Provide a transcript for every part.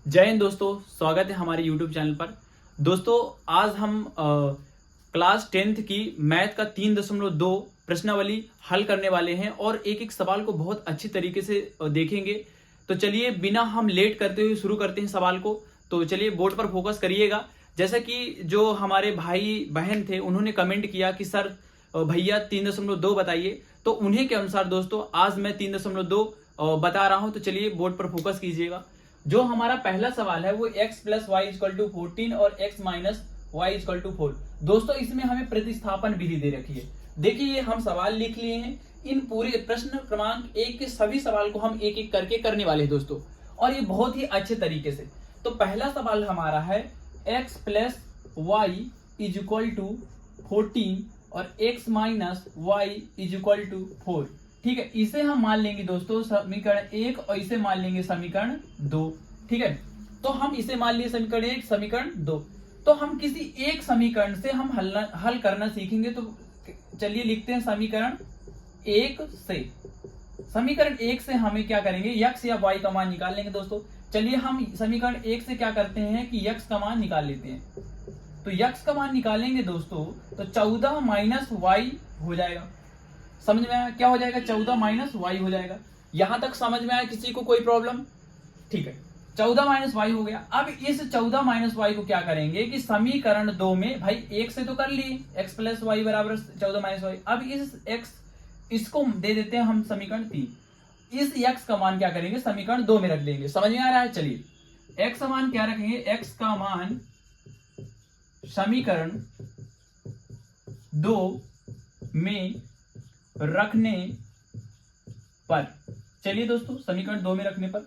जय हिंद दोस्तों, स्वागत है हमारे YouTube चैनल पर। दोस्तों आज हम क्लास 10th की मैथ का 3.2 प्रश्नावली हल करने वाले हैं और एक एक सवाल को बहुत अच्छी तरीके से देखेंगे। तो चलिए बिना हम लेट करते हुए शुरू करते हैं सवाल को। तो चलिए बोर्ड पर फोकस करिएगा। जैसा कि जो हमारे भाई बहन थे उन्होंने कमेंट किया कि सर भैया 3.2 बताइए, तो उन्हीं के अनुसार दोस्तों आज मैं 3.2 बता रहा हूं। तो चलिए बोर्ड पर फोकस कीजिएगा। जो हमारा पहला सवाल है वो x plus y is equal to 14 और x minus y is equal to 4। दोस्तों इसमें हमें प्रतिस्थापन विधि दे रखी है। देखिए हम सवाल लिख लिए हैं। इन पूरे प्रश्न क्रमांक 1 के सभी सवाल को हम एक एक करके करने वाले हैं दोस्तों, और ये बहुत ही अच्छे तरीके से। तो पहला सवाल हमारा है x plus Y is equal to 14 और x minus Y is equal to 4। ठीक है, इसे हम मान लेंगे दोस्तों समीकरण 1 और इसे मान लेंगे समीकरण 2। ठीक है, तो हम इसे मान लिए समीकरण 1 समीकरण 2। तो हम किसी एक समीकरण से हम हल करना सीखेंगे। तो चलिए लिखते हैं समीकरण 1 से। समीकरण 1 से हमें क्या करेंगे, x या y का मान निकाल लेंगे दोस्तों। चलिए हम समीकरण 1 से क्या करते हैं कि x का मान निकाल लेते हैं। तो x का मान निकालेंगे दोस्तों तो 14 माइनस वाई हो जाएगा। समझ में आया क्या हो जाएगा, 14 माइनस वाई हो जाएगा। यहां तक समझ में आया किसी को कोई प्रॉब्लम? ठीक है, 14 माइनस वाई हो गया। अब इस 14 माइनस वाई को क्या करेंगे कि समीकरण 2 में, भाई 1 से तो कर लिए x प्लस वाई बराबर 14 माइनस वाई। अब इस x इसको दे देते हैं हम समीकरण 3। इस x का मान क्या करेंगे समीकरण 2 में रख देंगे। समझ में आ रहा है? चलिए x का मान क्या रखेंगे, x का मान समीकरण 2 में रखने पर, चलिए दोस्तों समीकरण 2 में रखने पर,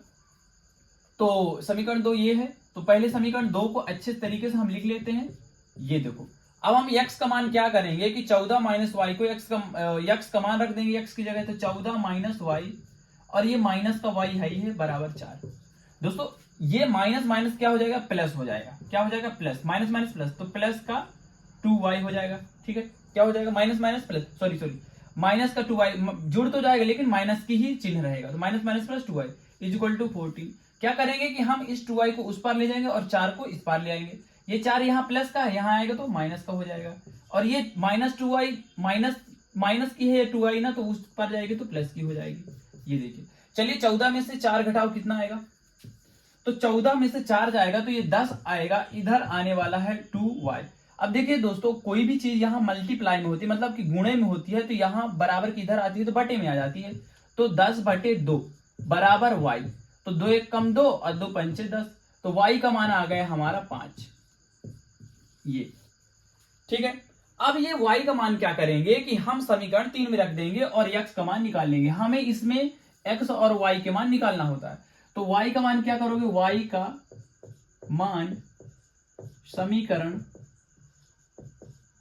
तो समीकरण 2 ये है। तो पहले समीकरण 2 को अच्छे तरीके से हम लिख लेते हैं। ये देखो, अब हम x का मान क्या करेंगे कि 14 माइनस वाई को x का मान रख देंगे x की जगह। तो 14 माइनस वाई और ये माइनस का y है बराबर 4। दोस्तों ये माइनस माइनस क्या हो जाएगा, प्लस हो जाएगा। क्या हो जाएगा, प्लस। माइनस माइनस प्लस, तो प्लस का 2y हो जाएगा। ठीक है, क्या हो जाएगा, minus minus plus, sorry minus का 2y जुड़ तो जाएगा लेकिन माइनस की ही चिन्ह रहेगा। तो minus minus plus 2y is equal to 14। क्या करेंगे कि हम इस 2y को उस पार ले जाएंगे और 4 को इस पार ले आएंगे। ये 4 यहाँ प्लस का है, यहाँ आएगा तो माइनस का हो जाएगा। और ये माइनस 2y माइनस की है 2y ना, तो उस पार जाएगी तो प्लस की हो जाएगी। ये देखिए, चलिए 14 में से 4 घटाओ कितना आएगा, तो 14 में से 4 जाएगा तो ये 10 आएगा। इधर आने वाला है 2y। अब देखिए दोस्तों, कोई भी चीज यहाँ मल्टीप्लाई में होती है, मतलब कि गुणे में होती है, तो यहाँ बराबर की इधर आती है तो बटे में आ जाती है। तो 10/2 बराबर y। तो 2 1 कम 2 और 2 पंचे 10। तो y का मान आ गया हमारा 5। ये ठीक है। अब ये y का मान क्या करेंगे कि हम समीकरण 3 में रख देंगे और x का मान निकाल लेंगे। हमें इसमें x और y के मान निकालना होता है। तो y का मान क्या करोगे, y का मान समीकरण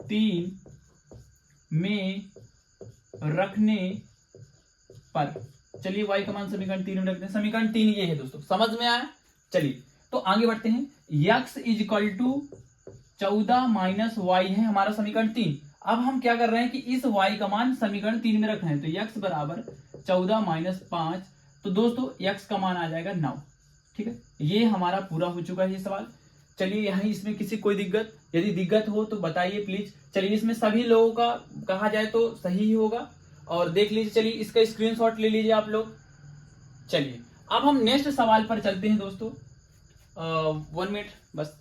3 में रखने पर, चलिए y का मान समीकरण 3 में रखते हैं। समीकरण 3 ये है दोस्तों, समझ में आया? चलिए तो आगे बढ़ते हैं। x is equal to 14 minus y है हमारा समीकरण 3। अब हम क्या कर रहे हैं कि इस y का मान समीकरण 3 में रखना है। तो x बराबर 14 माइनस 5। तो दोस्तों x का मान आ जाएगा 9। ठीक है, ये हमारा पूरा हो चुका है ये सवाल। चलिए यहीं इसमें किसी कोई दिक्कत, यदि दिक्कत हो तो बताइए प्लीज। चलिए इसमें सभी लोगों का कहा जाए तो सही ही होगा, और देख लीजिए। चलिए इसका स्क्रीनशॉट ले लीजिए आप लोग। चलिए अब हम नेक्स्ट सवाल पर चलते हैं दोस्तों। 1 मिनट बस।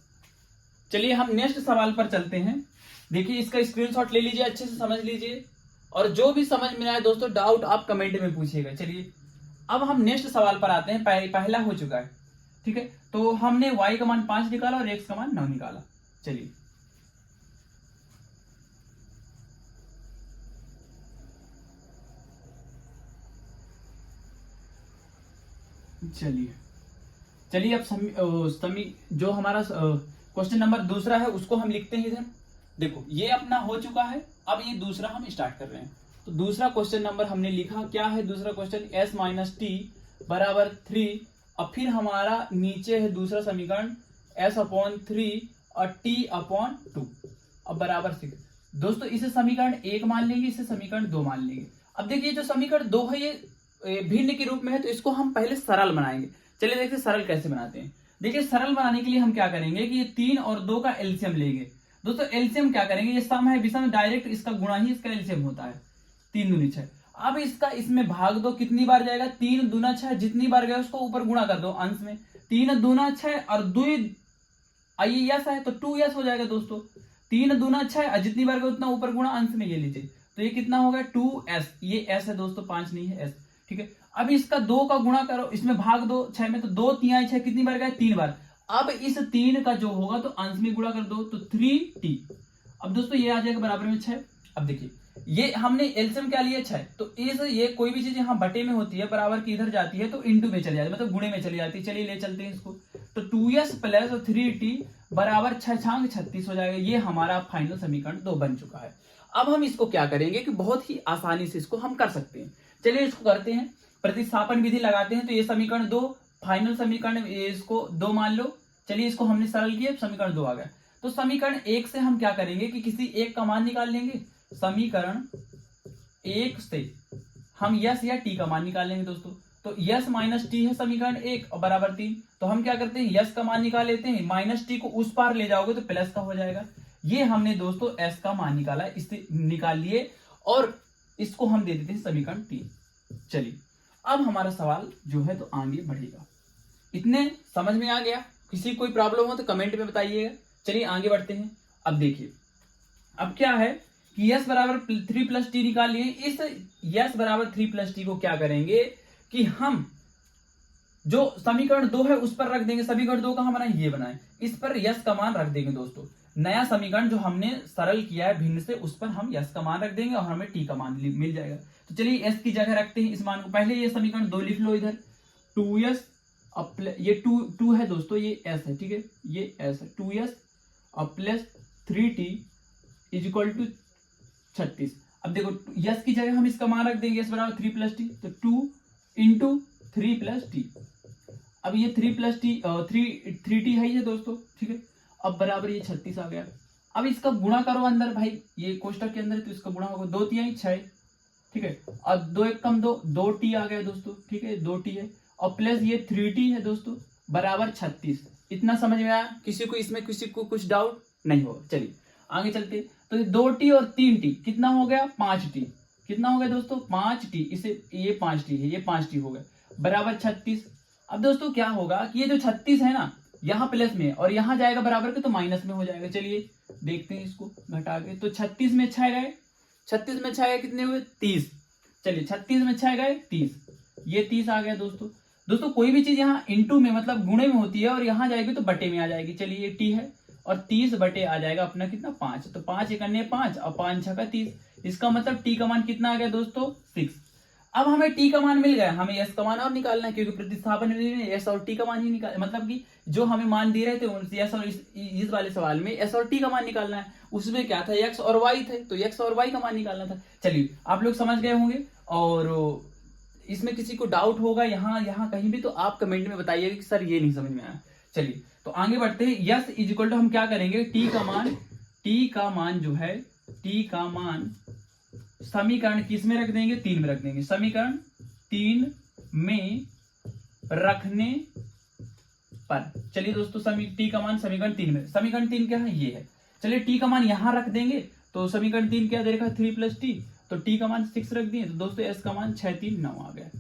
चलिए हम नेक्स्ट सवाल पर चलते हैं। देखिए इसका स्क्रीनशॉट ले लीजिए, अच्छे से समझ लीजिए, और जो भी समझ में आए दोस्तों डाउट आप कमेंट में पूछिएगा। चलिए अब हम नेक्स्ट सवाल पर आते हैं। पहला हो चुका है। ठीक है, तो हमने y का मान 5 निकाला और x का मान 9 निकाला। चलिए चलिए चलिए अब जो हमारा क्वेश्चन नंबर दूसरा है उसको हम लिखते हैं इधर। देखो ये अपना हो चुका है। अब ये दूसरा हम स्टार्ट कर रहे हैं। तो दूसरा क्वेश्चन नंबर हमने लिखा, क्या है दूसरा क्वेश्चन, s माइनस टी बराबर 3। अब फिर हमारा नीचे है दूसरा समीकरण s अपॉन 3 और t अपॉन 2 अब बराबर 6। दोस्तों इसे समीकरण 1 मान लेंगे, इसे समीकरण 2 मान लेंगे। अब देखिए जो समीकरण 2 है ये भिन्न के रूप में है, तो इसको हम पहले सरल बनाएंगे। चलिए देखिए सरल कैसे बनाते हैं। देखिए सरल बनाने के लिए हम क्या करेंगे कि ये 3 और 2 का एलसीएम लेंगे। दोस्तों एलसीएम क्या करेंगे, ये सम है विषम, डायरेक्ट इसका गुणा ही इसका एलसीएम होता है। 3 दूनी 6। अब इसका इसमें भाग दो, कितनी बार जाएगा, 3 दूना 6, जितनी बार गया उसको ऊपर गुणा कर दो अंश में। 3 दूना 6 और 2 आइए यस है तो 2 यस हो जाएगा दोस्तों। 3 दूना 6 और जितनी बार गया उतना ऊपर गुणा अंश में, ये लीजिए तो ये कितना होगा 2s, ये s है दोस्तों, 5 नहीं है s, ठीक है। अब इसका 2 का गुणा करो, इसमें भाग दो 6 में, तो 2 3 6, कितनी बार गया 3 बार। अब इस 3 का जो होगा तो अंश में गुणा कर दो तो 3t। अब दोस्तों ये आ जाएगा बराबर में 6। अब देखिए ये हमने एलसीएम क्या लिया 6, तो इस ये कोई भी चीज यहाँ बटे में होती है बराबर की इधर जाती है तो इंटू में चली जाती है, मतलब गुणे में चली जाती है। चलिए ले चलते हैं इसको, तो 2s प्लस 3t बराबर 6 छांग 36 हो जाएगा। ये हमारा फाइनल समीकरण 2 बन चुका है। अब हम इसको क्या करेंगे कि बहुत ही आसानी से इसको हम कर सकते हैं। चलिए इसको करते हैं, प्रतिस्थापन विधि लगाते हैं। तो ये समीकरण 2 फाइनल समीकरण, इसको 2 मान लो। चलिए इसको हमने सरल किया, समीकरण 2 आ गया। तो समीकरण 1 से हम क्या करेंगे कि किसी एक का मान निकाल लेंगे। समीकरण 1 से हम यस या टी का मान निकाल लेंगे दोस्तों। तो यस माइनस टी है समीकरण 1 और बराबर 3। तो हम क्या करते हैं, यस का मान निकाल लेते हैं, माइनस टी को उस पार ले जाओगे तो प्लस का हो जाएगा। ये हमने दोस्तों एस का मान निकाला, इससे निकाल लिए और इसको हम दे देते हैं समीकरण 3। चलिए अब हमारा सवाल जो है तो आगे बढ़ेगा। इतने समझ में आ गया? किसी कोई प्रॉब्लम हो तो कमेंट में बताइएगा। चलिए आगे बढ़ते हैं। अब देखिए अब क्या है कि यस बराबर 3 प्लस टी निकाल लिए। इस यस बराबर 3 प्लस टी को क्या करेंगे कि हम जो समीकरण 2 है उस पर रख देंगे। समीकरण 2 का हम बनाए, ये बनाए, इस पर यस का मान रख देंगे दोस्तों। नया समीकरण जो हमने सरल किया है भिन्न से, उस पर हम यस का मान रख देंगे और हमें टी का मान मिल जाएगा। तो चलिए एस की जगह रखते हैं इस मान को। पहले ये समीकरण 2 लिख लो इधर, 2s, ये 2 है दोस्तों, ये s है, ठीक है, ये s है, 2s और plus 3t is equal to 36। अब देखो यस की जगह हम इसका मान रख देंगे, s बराबर 3 प्लस टी, तो 2 इंटू 3 प्लस टी। अब ये 3 प्लस टी 3t है ये दोस्तों, ठीक है। अब बराबर ये 36 आ गया। अब इसका गुणा करो अंदर भाई, ये कोष्टक के अंदर, तो इसका गुणा होगा 2 3 6, ठीक है, और 2 1 कम 2t आ गया दोस्तों, ठीक है, 2t है और प्लस ये 3t है दोस्तों बराबर 36। इतना समझ में आया? किसी को इसमें किसी को कुछ डाउट नहीं होगा? चलिए आगे चलते। तो 2t और 3t कितना हो गया 5t। कितना हो गया दोस्तों 5t, इसे ये 5t है, ये 5t हो गया बराबर 36। अब दोस्तों क्या होगा कि ये जो 36 है ना, यहाँ प्लस में और यहाँ जाएगा बराबर के तो माइनस में हो जाएगा। चलिए देखते हैं इसको घटा के। तो 36 में 6 गए, 36 में 6 गए, कितने हुए 30। चलिए 36 में 6 गए 30, ये 30 आ गया दोस्तों। दोस्तों कोई भी चीज यहाँ इंटू में मतलब गुणे में होती है और यहाँ जाएगी तो बटे में आ जाएगी। चलिए ये टी है और 30 बटे आ जाएगा अपना कितना 5, तो 5 एक अन्य 5 और 5 6 का 30। इसका मतलब टी का मान कितना आ गया दोस्तों 6। अब हमें टी का मान मिल गया, हमें एस का मान और निकालना है, क्योंकि प्रतिस्थापन में एस और टी का मान ही निकाल, मतलब कि जो हमें मान दे रहे थे एस और इस वाले सवाल में एस और टी का मान निकालना है। उसमें क्या था एक्स और वाई थे, तो एक्स और वाई का मान निकालना था। चलिए आप लोग समझ गए होंगे, और इसमें किसी को डाउट होगा यहाँ कहीं भी तो आप कमेंट में बताइएगा कि सर ये नहीं समझ में आया। चलिए तो आगे बढ़ते हैं। यस इज इक्वल टू हम क्या करेंगे, टी का मान जो है, टी का मान समीकरण किस में रख देंगे 3 में रख देंगे। समीकरण 3 में रखने पर, चलिए दोस्तों टी का मान समीकरण 3 में, समीकरण 3 क्या है ये है। चलिए टी का मान यहां रख देंगे, तो समीकरण 3 क्या दे रखा 3 प्लस टी, तो टी का मान 6 रख दिए, तो दोस्तों एस का मान 6 3 9 आ गया।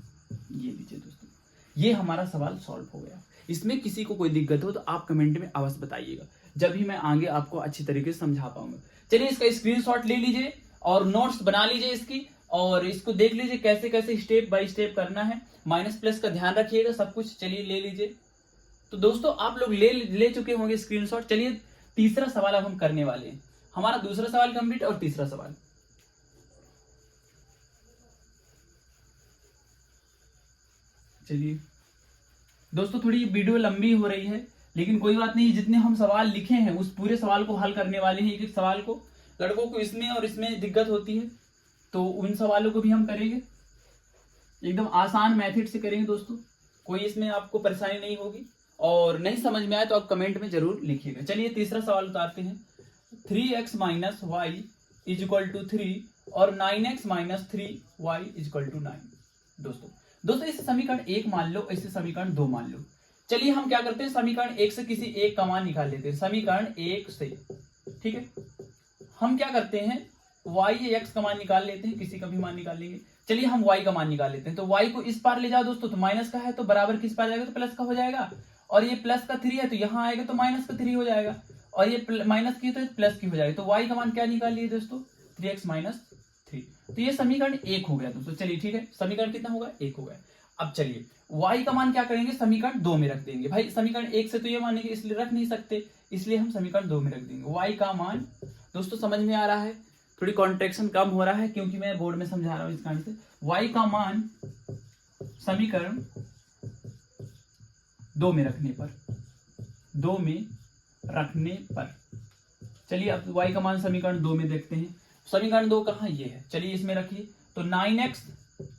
ये लीजिए दोस्तों, ये हमारा सवाल सॉल्व हो गया। इसमें किसी को कोई दिक्कत हो तो आप कमेंट में अवश्य बताइएगा, जब भी मैं आगे आपको अच्छी तरीके से समझा पाऊंगा। चलिए इसका स्क्रीनशॉट ले लीजिए और नोट्स बना लीजिए इसकी, और इसको देख लीजिए कैसे कैसे स्टेप बाय स्टेप करना है। माइनस प्लस का ध्यान रखिएगा सब कुछ। चलिए ले लीजिए। तो दोस्तों आप लोग ले चुके होंगे स्क्रीनशॉट। चलिए तीसरा सवाल अब हम करने वाले हैं। हमारा दूसरा सवाल कंप्लीट और तीसरा सवाल। चलिए दोस्तों थोड़ी वीडियो लंबी हो रही है, लेकिन कोई बात नहीं, जितने हम सवाल लिखे हैं उस पूरे सवाल को हल करने वाले हैं। एक एक सवाल को, लड़कों को इसमें और इसमें दिक्कत होती है तो उन सवालों को भी हम करेंगे, एकदम आसान मेथड से करेंगे दोस्तों। कोई इसमें आपको परेशानी नहीं होगी, और नहीं समझ में आए तो आप कमेंट में जरूर लिखिएगा। चलिए तीसरा सवाल उतारते हैं। 3x minus Y is equal to 3 और 9x minus 3y is equal to 9। दोस्तों इसे समीकरण 1 मान लो, इसे समीकरण 2 मान लो। चलिए हम क्या करते हैं, समीकरण 1 से किसी एक का मान निकाल लेते हैं। समीकरण 1 से, ठीक है, हम क्या करते हैं, y या x का मान निकाल लेते हैं, किसी का भी मान निकाल लेंगे। चलिए हम y का मान निकाल लेते हैं। तो y को इस पार ले जाओ दोस्तों, तो माइनस का है तो बराबर किस पार जाएगा, तो प्लस का हो जाएगा। और ये प्लस का 3 है तो यहाँ आएगा तो माइनस का 3 हो जाएगा, और ये माइनस की तो प्लस की हो जाएगी। तो y का मान क्या निकाल लिए दोस्तों, 3x माइनस 3। तो ये समीकरण 1 हो गया दोस्तों। चलिए ठीक है, समीकरण कितना होगा, 1 हो गया। अब चलिए y का मान क्या करेंगे, समीकरण 2 में रख देंगे। भाई समीकरण 1 से तो ये मानेंगे, इसलिए रख नहीं सकते, इसलिए हम समीकरण 2 में रख देंगे। y का मान दोस्तों समझ में आ रहा है, थोड़ी कॉन्ट्रेक्शन कम हो रहा है क्योंकि मैं बोर्ड में समझा रहा हूं इस कारण से। y का मान समीकरण 2 में रखने पर, 2 में रखने पर, चलिए अब y का मान समीकरण 2 में देखते हैं। समीकरण 2 कहाँ, ये है, चलिए इसमें रखिए। तो 9x,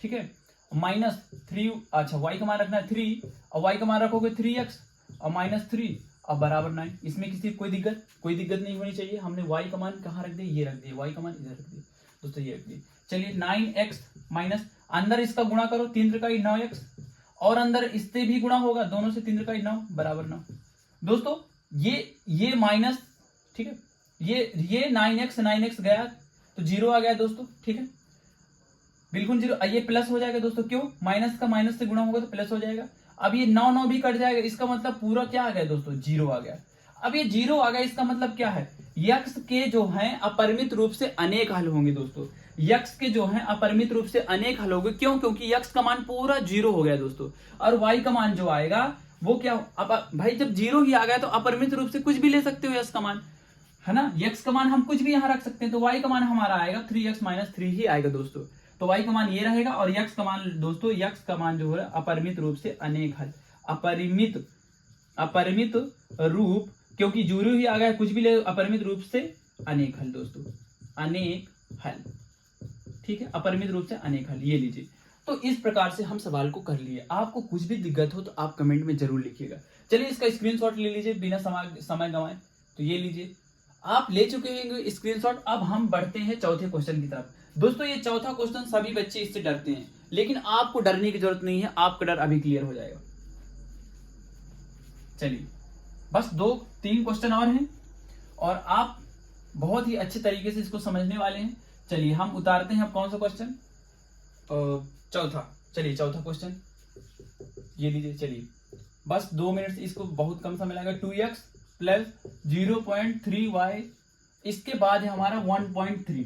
ठीक है, माइनस 3, अच्छा y का मान रखना है 3, और y का मान रखोगे 3x और माइनस 3 और बराबर 9। इसमें किसी कोई दिक्कत नहीं होनी चाहिए। हमने y का मान कहाँ रख दिया, ये रख दिया, y का मान इधर रख दिया दोस्तों, ये रख दिया। चलिए 9x माइनस, अंदर इसका गुणा करो, 3 त्रिकाई 9x, और अंदर इससे भी गुणा होगा, दोनों से 3 त्रिकाई 9 बराबर 9। दोस्तों ये माइनस, ठीक है, ये 9x गया तो 0 आ गया दोस्तों, ठीक है, बिल्कुल 0। ये प्लस हो जाएगा दोस्तों, क्यों, माइनस का माइनस से गुणा होगा तो प्लस हो जाएगा। अब ये 9 भी कट जाएगा, इसका मतलब पूरा क्या आ गया दोस्तों, 0 आ गया। अब ये 0 आ गया, इसका मतलब क्या है, यक्स के जो हैं अपरिमित रूप से अनेक हल होंगे दोस्तों। यक्स के जो हैं अपरिमित रूप से अनेक हल होंगे, क्यों, क्योंकि यक्स का मान पूरा 0 हो गया दोस्तों। और वाई का मान जो आएगा वो क्या, अब भाई जब 0 ही आ गया तो अपरिमित रूप से कुछ भी ले सकते हो यक्स का मान, है ना, यक्स का मान हम कुछ भी यहां रख सकते हैं। तो वाई का मान हमारा आएगा 3x माइनस 3 ही आएगा दोस्तों। तो y का मान ये रहेगा, और यक्स का मान दोस्तों, यक्स का मान जो है अपरिमित रूप से अनेक हल, अपरिमित रूप, क्योंकि 0 ही आ गया, कुछ भी ले, अपरिमित रूप से अनेक हल दोस्तों, अनेक हल, ठीक है, अपरिमित रूप से अनेक हल, ये लीजिए। तो इस प्रकार से हम सवाल को कर लिए। आपको कुछ भी दिक्कत हो तो आप कमेंट में जरूर लिखिएगा। चलिए इसका स्क्रीनशॉट ले लीजिए बिना समय गंवाए। तो ये लीजिए, आप ले चुके हैं स्क्रीनशॉट। अब हम बढ़ते हैं चौथे क्वेश्चन की तरफ। दोस्तों ये चौथा क्वेश्चन सभी बच्चे इससे डरते हैं, लेकिन आपको डरने की जरूरत नहीं है, आपका डर अभी क्लियर हो जाएगा। चलिए बस 2-3 क्वेश्चन और हैं, और आप बहुत ही अच्छे तरीके से इसको समझने वाले हैं। चलिए हम उतारते हैं अब कौन सा क्वेश्चन, चौथा। चलिए चौथा क्वेश्चन ये लीजिए। चलिए बस 2 मिनट से, इसको बहुत कम समय लगेगा। 2x प्लस 0.3y, इसके बाद है हमारा 1.3।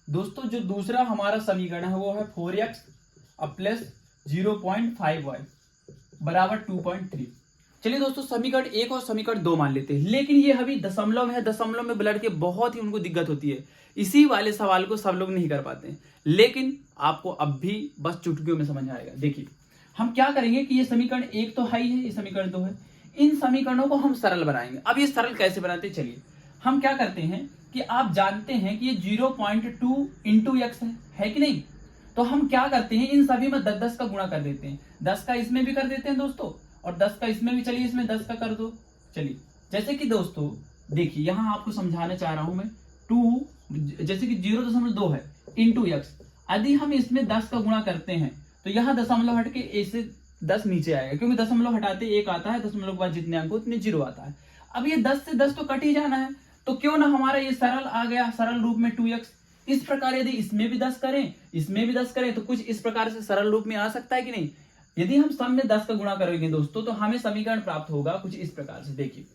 दोस्तों जो दूसरा हमारा समीकरण है वो है 4x अब प्लस 0.5y बराबर 2.3। चलिए दोस्तों समीकरण 1 और समीकरण 2 मान लेते हैं, लेकिन ये अभी दशमलव है, दशमलव में ब्लड के बहुत ही उनको दिक्कत होती है, इसी वाले सवाल को सब लोग नहीं कर पाते हैं, लेकिन आपको अब भी बस चुटकियों में समझ आएगा। देखिए हम क्या करेंगे कि ये समीकरण 1 तो हाई है, ये समीकरण 2 है, इन समीकरणों को हम सरल बनाएंगे। अब ये सरल कैसे बनाते हैं, चलिए हम क्या करते हैं कि आप जानते हैं कि ये 0.2 इंटू एक्स है कि नहीं, तो हम क्या करते हैं इन सभी में 10-10 का गुणा कर देते हैं। 10 का इसमें भी कर देते हैं दोस्तों, और 10 का इसमें भी, चलिए इसमें 10 का कर दो। चलिए जैसे कि दोस्तों देखिए यहां आपको समझाना चाह रहा हूं मैं, 2 जैसे कि 0.2 है इंटू एक्स, यदि हम इसमें 10 का गुणा करते हैं तो यहाँ दशमलव हट के ऐसे 10 नीचे आएगा, क्योंकि दशमलव हटाते 1 आता है, दशमलव के बाद जितने अंक उतने 0 आता है। अब ये 10 से 10 तो कट ही जाना है, तो क्यों ना हमारा ये सरल आ गया, सरल रूप में 2x। इस प्रकार यदि इसमें भी 10 करें, इसमें भी 10 करें, तो कुछ इस प्रकार से सरल रूप में आ सकता है कि नहीं। यदि हम सब में 10 का गुणा करेंगे दोस्तों, तो हमें समीकरण प्राप्त होगा कुछ इस प्रकार से। देखिए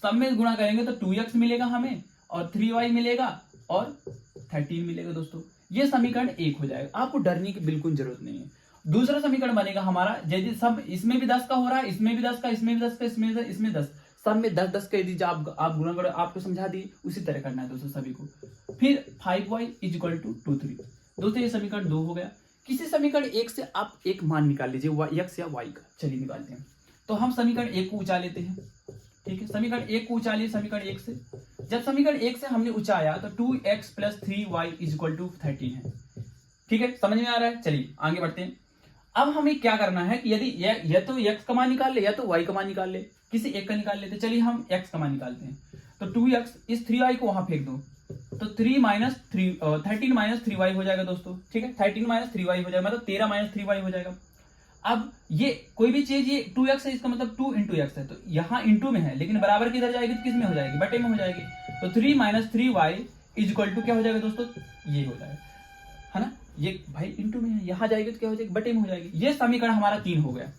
सब में गुणा करेंगे तो 2x मिलेगा हमें, और 3y मिलेगा, और 13 मिलेगा दोस्तों। ये समीकरण 1 हो जाएगा, आपको डरने की बिल्कुल जरूरत नहीं है। दूसरा समीकरण बनेगा हमारा, यदि सब इसमें भी 10 का हो रहा है, इसमें भी 10 का, इसमें भी 10 का, इसमें 10, सब में 10-10 का यदि आप गुणा करो, आपको समझा दिए, उसी तरह करना है दोस्तों सभी को। फिर 5y = 2-3। दोस्तों ये समीकरण 2 हो गया। किसी समीकरण 1 से आप एक मान निकाल लीजिए, x या y का। चलिए निकालते हैं। तो हम समीकरण 1 को उचा लेते हैं, ठीक है, समीकरण 1 को उचा लिए समीकरण 1 से। जब समीकरण 1 से हमने उचाया तो 2x + 3y = 13 है, ठीक है, समझ में आ रहा है। चलिए आगे बढ़ते हैं। अब हमें क्या करना है कि यदि या तो x का मान निकाल ले या तो y का मान निकाल ले, किसी एक का निकाल लेते। चलिए हम x का मान निकालते हैं। तो 2x, इस 3y को वहां फेंक दो, तो 13 - 3y हो जाएगा दोस्तों, ठीक है, 13 - 3y हो जाएगा, मतलब 13 - 3y हो जाएगा। अब ये कोई भी चीज ये 2x है, इसका मतलब 2 इंटू एक्स है, तो यहाँ इंटू में है लेकिन बराबर किधर जाएगी तो किस में हो जाएगी, बटे में हो जाएगी। तो 3 minus 3y is equal to क्या हो जाएगा दोस्तों, ये हो जाएगा, है ना। ये भाई इंटू में है, यहाँ जाएगी तो क्या हो जाएगी, बटे में हो जाएगी। ये समीकरण हमारा 3 हो गया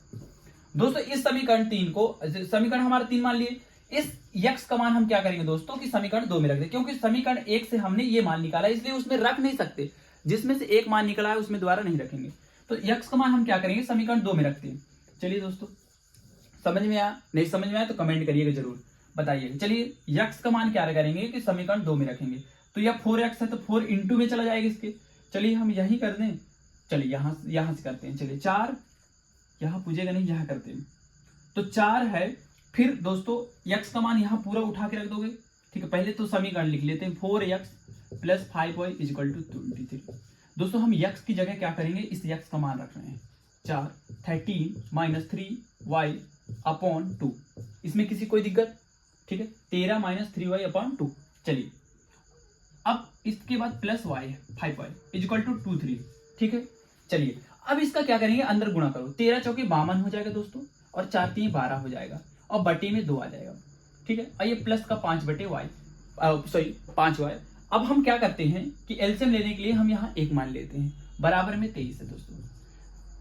दोस्तों। इस समीकरण 3 को, समीकरण हमारा 3 मान लिए, इस x का मान हम क्या करेंगे दोस्तों कि समीकरण 2 में रख दें, क्योंकि समीकरण 1 से हमने ये मान निकाला इसलिए उसमें रख नहीं सकते, जिसमें से एक मान निकला है उसमें दोबारा नहीं रखेंगे। तो x का मान हम क्या करेंगे, समीकरण 2 में रखते हैं। चलिए दोस्तों, समझ में आया, नहीं समझ में आया तो कमेंट करिएगा जरूर, बताइएगा। चलिए x का मान क्या करेंगे कि समीकरण 2 में रखेंगे। तो यह 4x है तो 4 इंटू में चला जाएगा इसके। चलिए हम यही कर दें, चलिए यहां से करते हैं। चलिए 4 यहां पूछेगा नहीं, यहां करते हैं। तो 4 है, फिर दोस्तों x का मान यहां पूरा उठा के रख दोगे, ठीक है। पहले तो समीकरण लिख लेते हैं, 4x plus 5y is equal to 23। दोस्तों हम x की जगह क्या करेंगे, इस x का मान रख रहे हैं 4, 13 माइनस 3y अपॉन 2, इसमें किसी कोई दिक्कत, ठीक है। 13 माइनस 3y अपॉन 2। चलिए अब इसके बाद प्लस y है 5y इज इक्वल टू 23, ठीक है। चलिए अब इसका क्या करेंगे, अंदर गुणा करो, 13 चौके 52 हो जाएगा दोस्तों, और 4 3 12 हो जाएगा, और बटे में 2 आ जाएगा, ठीक है। और ये प्लस का 5 बटे y, सॉरी 5y। अब हम क्या करते हैं कि एलसीएम लेने के लिए हम यहाँ 1 मान लेते हैं, बराबर में 23 है दोस्तों।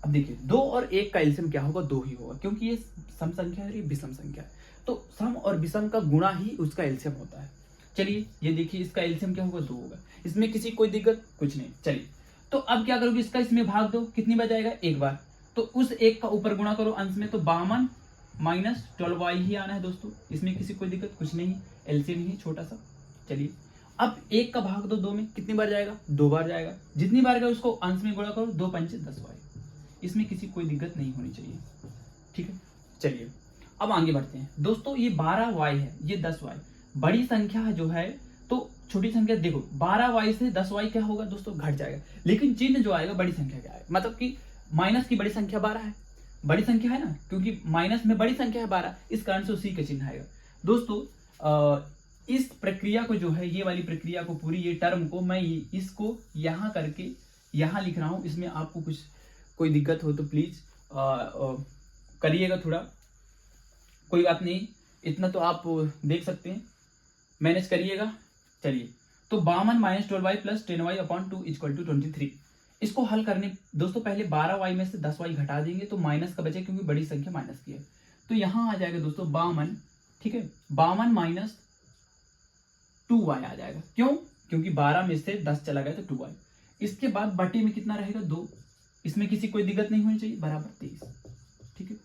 अब देखिए 2 और 1 का एलसीएम क्या होगा, 2 ही होगा, क्योंकि ये सम संख्या है, ये विषम संख्या है, तो सम और विषम का गुणा ही उसका एलसीएम होता है। चलिए ये देखिए इसका एलसीएम क्या होगा, 2 होगा, इसमें किसी कोई दिक्कत कुछ नहीं। चलिए तो अब क्या करोगे, इसका इसमें भाग दो, कितनी बार जाएगा, 1 बार, तो उस 1 का ऊपर गुणा करो अंश में, तो 52 माइनस 12y ही आना है दोस्तों, इसमें किसी कोई दिक्कत कुछ नहीं, एलसीएम ही छोटा सा। चलिए अब 1 का भाग दो 2 में, कितनी बार जाएगा, 2 बार जाएगा, जितनी बार गया उसको अंश में गुणा करो, 2 पंचे 10y, इसमें किसी कोई दिक्कत नहीं होनी चाहिए, ठीक है। चलिए अब आगे बढ़ते हैं दोस्तों, ये 12y है, ये 10y, बड़ी संख्या जो है तो छोटी संख्या, देखो 12y से 10y क्या होगा दोस्तों, घट जाएगा, लेकिन चिन्ह जो आएगा बड़ी संख्या क्या है, मतलब कि माइनस की बड़ी संख्या 12 है, बड़ी संख्या है ना, क्योंकि माइनस में बड़ी संख्या है 12, इस कारण से उसी का चिन्ह आएगा दोस्तों। इस प्रक्रिया को जो है, ये वाली प्रक्रिया को पूरी, ये टर्म को मैं इसको यहाँ करके यहाँ लिख रहा हूँ, इसमें आपको कुछ कोई दिक्कत हो तो प्लीज करिएगा, थोड़ा कोई बात नहीं, इतना तो आप देख सकते हैं, मैनेज करिएगा। चलिए तो 52 minus 12y plus 10y upon 2 equal to 23, इसको हल करने दोस्तों पहले 12y में से 10y घटा देंगे तो माइनस का बचे, क्योंकि बड़ी संख्या माइनस की है, तो यहाँ आ जाएगा दोस्तों 52, ठीक है, 52 माइनस 2y आ जाएगा, क्यों, क्योंकि 12 में से 10 चला गया तो 2y, इसके बाद बटे में कितना रहेगा 2, इसमें किसी कोई दिक्कत नहीं होनी चाहिए, बराबर 23, ठीक है।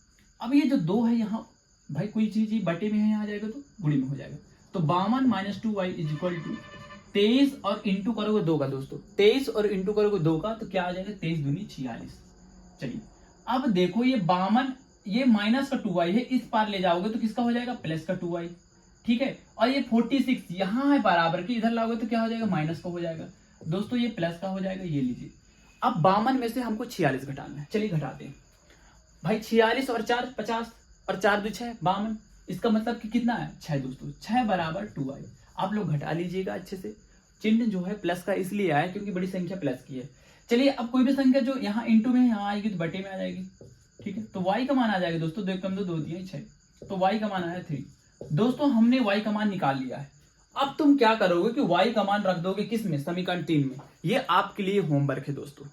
अब ये जो 2 है यहाँ भाई कोई चीज बटे में है, यहाँ आ जाएगा तो गुणे में हो जाएगा, तो 52 minus 2y is equal to 23 और इंटू करोगे 2 का दोस्तों, 23 और इंटू करोगे 2 का तो क्या आ जाएगा, 23 दूनी 46। चलिए अब देखो ये 52, ये माइनस का 2y है, इस पार ले जाओगे तो किसका हो जाएगा, प्लस का 2y, ठीक है। और ये 46 यहाँ है बराबर की, इधर लाओगे तो क्या हो जाएगा, माइनस का हो जाएगा दोस्तों, ये प्लस का हो जाएगा, ये लीजिए। अब 52 में से हमको 46 घटाना है, चलिए घटाते हैं भाई, 46 और 4 50 और 4 2 6 52, इसका मतलब कि कितना है 6 दोस्तों, 6 बराबर 2y। आप लोग घटा लीजिएगा अच्छे से, चिन्ह जो है प्लस का इसलिए आया क्योंकि बड़ी संख्या प्लस की है। चलिए अब कोई भी संख्या जो यहाँ इंटू में यहाँ आएगी तो बटे में आ जाएगी, ठीक है, तो y का मान आ जाएगा दोस्तों, 2 कम 2 2 दिए 6, तो y का मान आया 3 दोस्तों, हमने y का मान निकाल लिया है। अब तुम क्या करोगे कि y का मान रख दोगे किस में, समीकरण 3 में, ये आपके लिए होमवर्क है दोस्तों।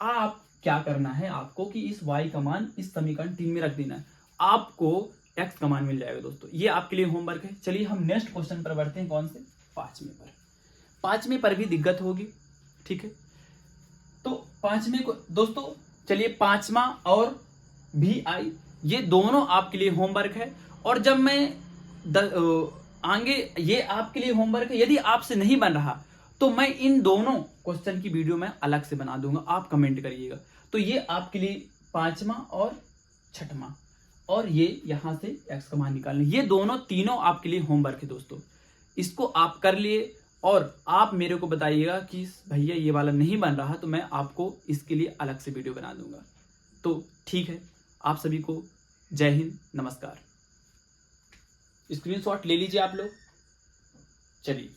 आप क्या करना है आपको कि इस y का मान इस समीकरण 3 में रख देना है, आपको x का मान मिल जाएगा दोस्तों, ये आपके लिए होमवर्क है। चलिए हम नेक्स्ट क्वेश्चन पर बढ़ते हैं, कौन से, 5वें पर। 5वें पर भी दिक्कत होगी, ठीक है, तो 5वें को दोस्तों, चलिए 5वां और vi ये दोनों आपके लिए होमवर्क है, और जब मैं आगे ये आपके लिए होमवर्क है, यदि आपसे नहीं बन रहा तो मैं इन दोनों क्वेश्चन की वीडियो में अलग से बना दूंगा, आप कमेंट करिएगा। तो ये आपके लिए 5वां और 6वां, और ये यहां से x का मान निकालना, ये दोनों तीनों आपके लिए होमवर्क है दोस्तों, इसको आप कर लिए और आप मेरे को बताइएगा कि भैया ये वाला नहीं बन रहा, तो मैं आपको इसके लिए अलग से वीडियो बना दूंगा। तो ठीक है, आप सभी को जय हिंद, नमस्कार। स्क्रीनशॉट ले लीजिए आप लोग, चलिए।